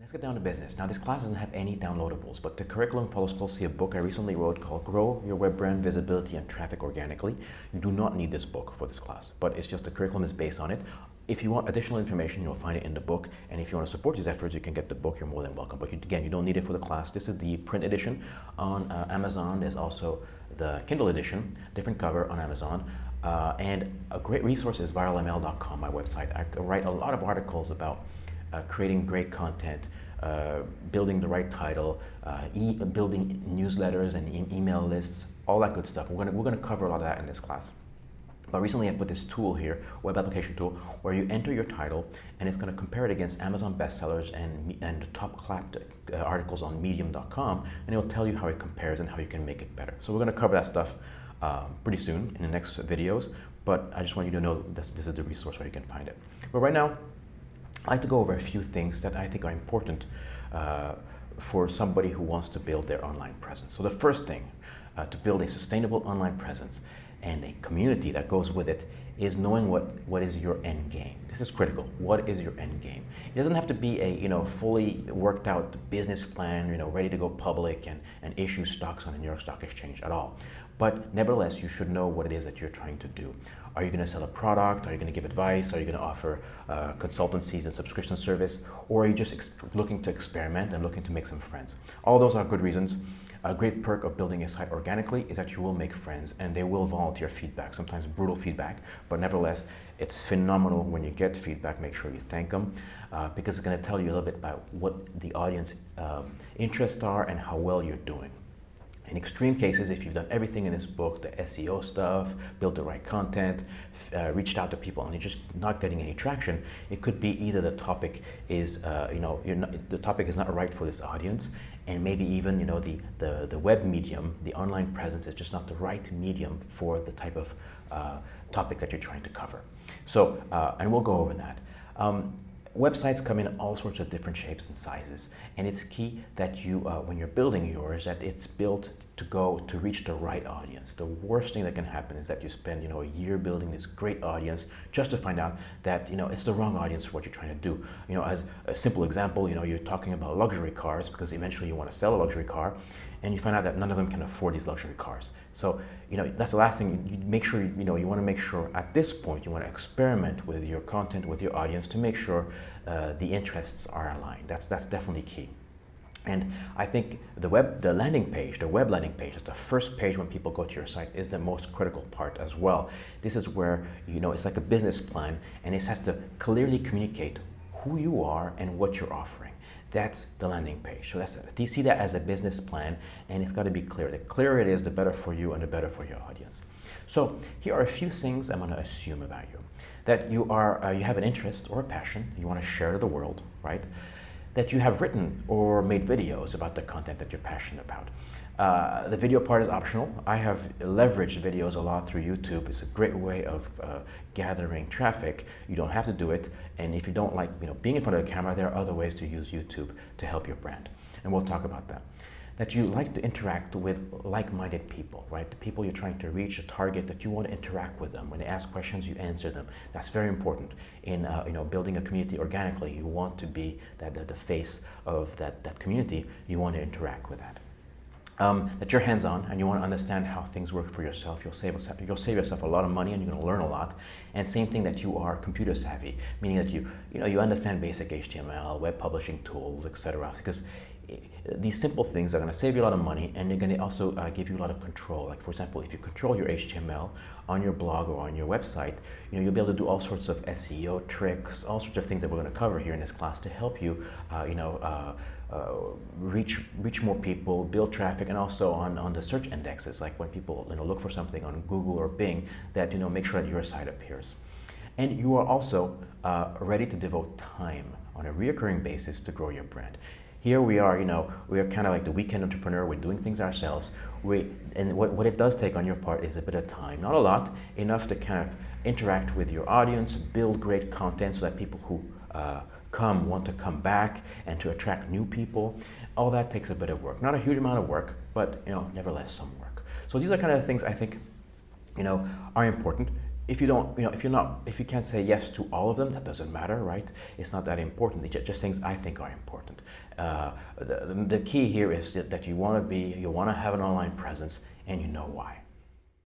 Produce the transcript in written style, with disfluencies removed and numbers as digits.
Let's get down to business. Now, this class doesn't have any downloadables, but the curriculum follows closely a book I recently wrote called Grow Your Web Brand Visibility and Traffic Organically. You do not need this book for this class, but it's just the curriculum is based on it. If you want additional information, you'll find it in the book. And if you want to support these efforts, you can get the book. You're more than welcome. But again, you don't need it for the class. This is the print edition on Amazon. There's also the Kindle edition, different cover on Amazon. And a great resource is viralml.com, my website. I write a lot of articles about creating great content, building the right title, building newsletters and email lists, all that good stuff. We're gonna cover a lot of that in this class. But recently I put this tool here, web application tool, where you enter your title and it's going to compare it against Amazon bestsellers and the top clapped articles on medium.com, and it'll tell you how it compares and how you can make it better. So we're going to cover that stuff pretty soon in the next videos, but I just want you to know this is the resource where you can find it. But right now, I'd like to go over a few things that I think are important for somebody who wants to build their online presence. So the first thing, to build a sustainable online presence and a community that goes with it, is knowing what is your end game. This is critical. What is your end game? It doesn't have to be a fully worked out business plan, ready to go public and issue stocks on the New York Stock Exchange at all. But nevertheless, you should know what it is that you're trying to do. Are you going to sell a product? Are you going to give advice? Are you going to offer consultancies and subscription service? Or are you just looking to experiment and looking to make some friends? All those are good reasons. A great perk of building a site organically is that you will make friends and they will volunteer feedback, sometimes brutal feedback, but nevertheless, it's phenomenal when you get feedback. Make sure you thank them because it's going to tell you a little bit about what the audience interests are and how well you're doing. In extreme cases, if you've done everything in this book, the SEO stuff, built the right content, reached out to people, and you're just not getting any traction, it could be either the topic is, the topic is not right for this audience, and maybe even, the web medium, the online presence is just not the right medium for the type of topic that you're trying to cover. So, and we'll go over that. Websites come in all sorts of different shapes and sizes, and it's key that you, when you're building yours, that it's built to reach the right audience. The worst thing that can happen is that you spend a year building this great audience just to find out that it's the wrong audience for what you're trying to do. As a simple example, you're talking about luxury cars because eventually you want to sell a luxury car, and you find out that none of them can afford these luxury cars. So that's the last thing. You make sure you want to make sure at this point you want to experiment with your content, with your audience, to make sure the interests are aligned. That's definitely key. And I think the web landing page is the first page when people go to your site, is the most critical part as well. This is where it's like a business plan, and it has to clearly communicate who you are and what you're offering. That's the landing page. So you see that as a business plan, and it's got to be clear. The clearer it is, the better for you and the better for your audience. So here are a few things I'm going to assume about you. That you have an interest or a passion you want to share to the world, right? That you have written or made videos about the content that you're passionate about. The video part is optional. I have leveraged videos a lot through YouTube. It's a great way of gathering traffic. You don't have to do it, and if you don't like being in front of the camera, there are other ways to use YouTube to help your brand, and we'll talk about that. That you like to interact with like-minded people, right? The people you're trying to reach, a target that you want to interact with them. When they ask questions, you answer them. That's very important in building a community organically. You want to be the face of that community. You want to interact with that. That you're hands-on and you want to understand how things work for yourself. You'll save yourself a lot of money and you're going to learn a lot. And same thing, that you are computer savvy, meaning that you understand basic HTML, web publishing tools, etc. Because these simple things are going to save you a lot of money, and they're going to also give you a lot of control. Like, for example, if you control your HTML on your blog or on your website, you'll be able to do all sorts of SEO tricks, all sorts of things that we're going to cover here in this class to help you, reach more people, build traffic, and also on the search indexes. Like when people look for something on Google or Bing, that make sure that your site appears. And you are also ready to devote time on a recurring basis to grow your brand. Here we are, we are kind of like the weekend entrepreneur. We're doing things ourselves. And what it does take on your part is a bit of time, not a lot, enough to kind of interact with your audience, build great content so that people who want to come back, and to attract new people. All that takes a bit of work. Not a huge amount of work, but nevertheless some work. So these are kind of things I think are important. if you don't, if you can't say yes to all of them, that doesn't matter, right? It's not that important. It's just things I think are important. The key here is that you want to have an online presence, and you know why.